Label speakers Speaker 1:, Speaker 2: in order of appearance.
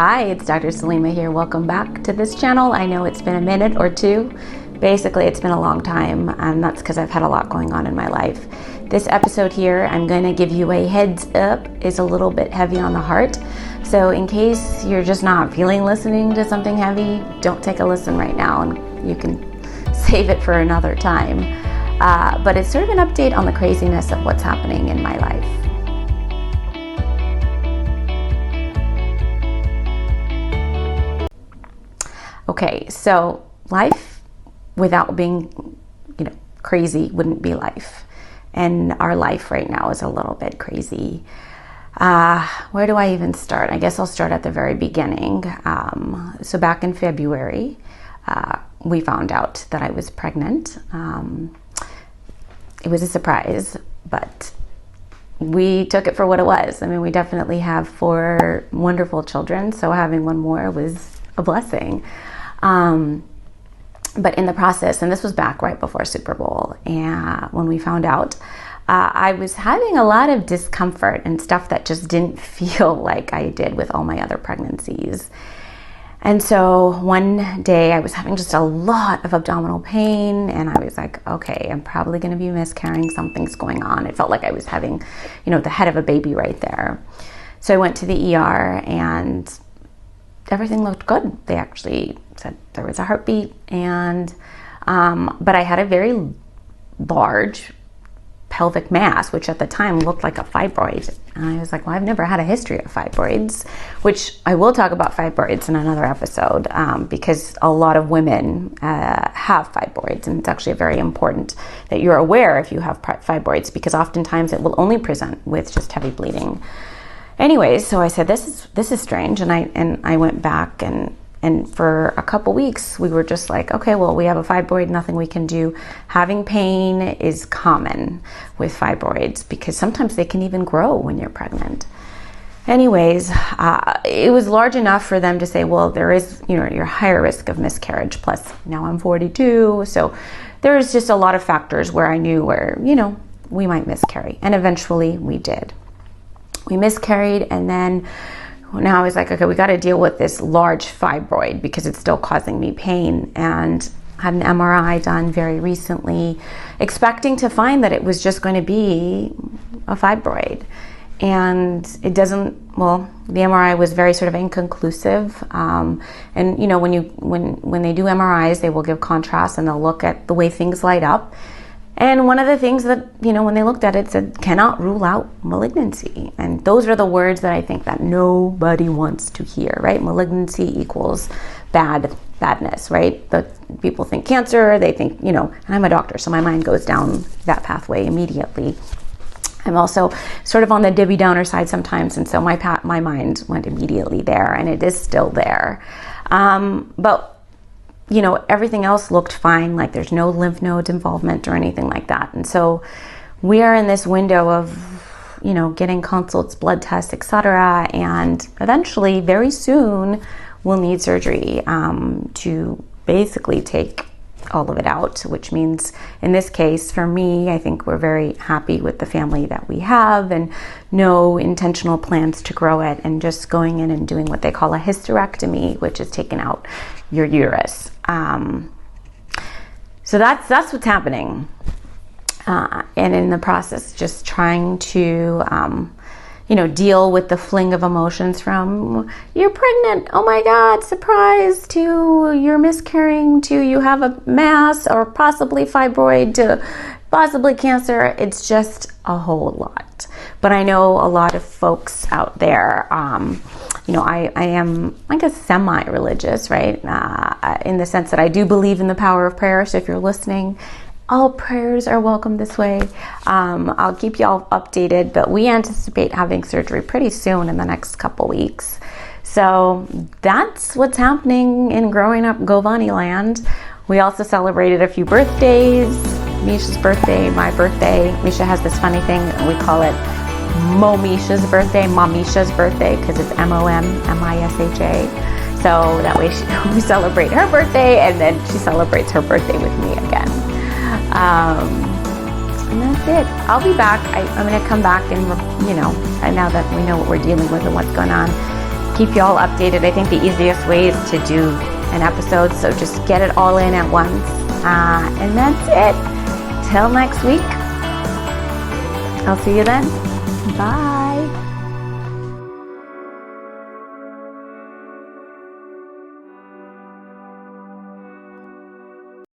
Speaker 1: Hi, it's Dr. Salima here. Welcome back to this channel. I know it's been a minute or two. Basically, it's been a long time, and that's because I've had a lot going on in my life. This episode here, I'm going to give you a heads up, is a little bit heavy on the heart. So in case you're just not feeling listening to something heavy, don't take a listen right now, and you can save it for another time. But it's sort of an update on the craziness of what's happening in my life. Okay, so life without being, crazy wouldn't be life. And our life right now is a little bit crazy. Where do I even start? I guess I'll start at the very beginning. So back in February, we found out that I was pregnant. It was a surprise, but we took it for what it was. I mean, we definitely have 4 wonderful children, so having one more was a blessing. But in the process, and this was back right before Super Bowl, and when we found out, I was having a lot of discomfort and stuff that just didn't feel like I did with all my other pregnancies. And so one day I was having just a lot of abdominal pain, and I was like, okay, I'm probably going to be miscarrying. Something's going on. It felt like I was having, the head of a baby right there. So I went to the ER, and everything looked good. They actually said there was a heartbeat, and but I had a very large pelvic mass, which at the time looked like a fibroid. And I was like, well, I've never had a history of fibroids, which I will talk about fibroids in another episode, because a lot of women have fibroids, and it's actually very important that you're aware if you have fibroids, because oftentimes it will only present with just heavy bleeding. Anyways, so I said, this is strange, and I went back, and for a couple weeks we were just like, okay, well, we have a fibroid, nothing we can do. Having pain is common with fibroids because sometimes they can even grow when you're pregnant. Anyways, it was large enough for them to say, well, there is, you're higher risk of miscarriage. Plus, now I'm 42, so there's just a lot of factors where I knew where, we might miscarry, and eventually we did. We miscarried, and then now I was like, okay, we got to deal with this large fibroid because it's still causing me pain, and had an MRI done very recently, expecting to find that it was just going to be a fibroid. And it doesn't, well, the MRI was very sort of inconclusive. And when they do MRIs, they will give contrast, and they'll look at the way things light up. And one of the things that, when they looked at it, said, cannot rule out malignancy. And those are the words that I think that nobody wants to hear, right? Malignancy equals badness, right? The people think cancer, they think, and I'm a doctor, so my mind goes down that pathway immediately. I'm also sort of on the Debbie Downer side sometimes, and so my mind went immediately there, and it is still there. But everything else looked fine, like there's no lymph node involvement or anything like that. And so we are in this window of, getting consults, blood tests, etc. And eventually, very soon, we'll need surgery to basically take all of it out, which means in this case, for me, I think we're very happy with the family that we have and no intentional plans to grow it, and just going in and doing what they call a hysterectomy, which is taking out your uterus. So that's what's happening. And in the process, just trying to, deal with the fling of emotions from you're pregnant, oh my God, surprise, to you're miscarrying, to you have a mass or possibly fibroid, to possibly cancer. It's just a whole lot. But I know a lot of folks out there, I am, I guess, semi-religious, right? In the sense that I do believe in the power of prayer. So if you're listening, all prayers are welcome this way. I'll keep y'all updated, but we anticipate having surgery pretty soon in the next couple weeks. So that's what's happening in growing up Govani land. We also celebrated a few birthdays. Misha's birthday, my birthday. Misha has this funny thing, we call it Mo-Misha's birthday, Mamisha's birthday, because it's M-O-M-M-I-S-H-A. So that way we celebrate her birthday, and then she celebrates her birthday with me again. And that's it. I'll be back. I'm going to come back and, now that we know what we're dealing with and what's going on, keep you all updated. I think the easiest way is to do an episode, so just get it all in at once. And that's it. Till next week. I'll see you then. Bye.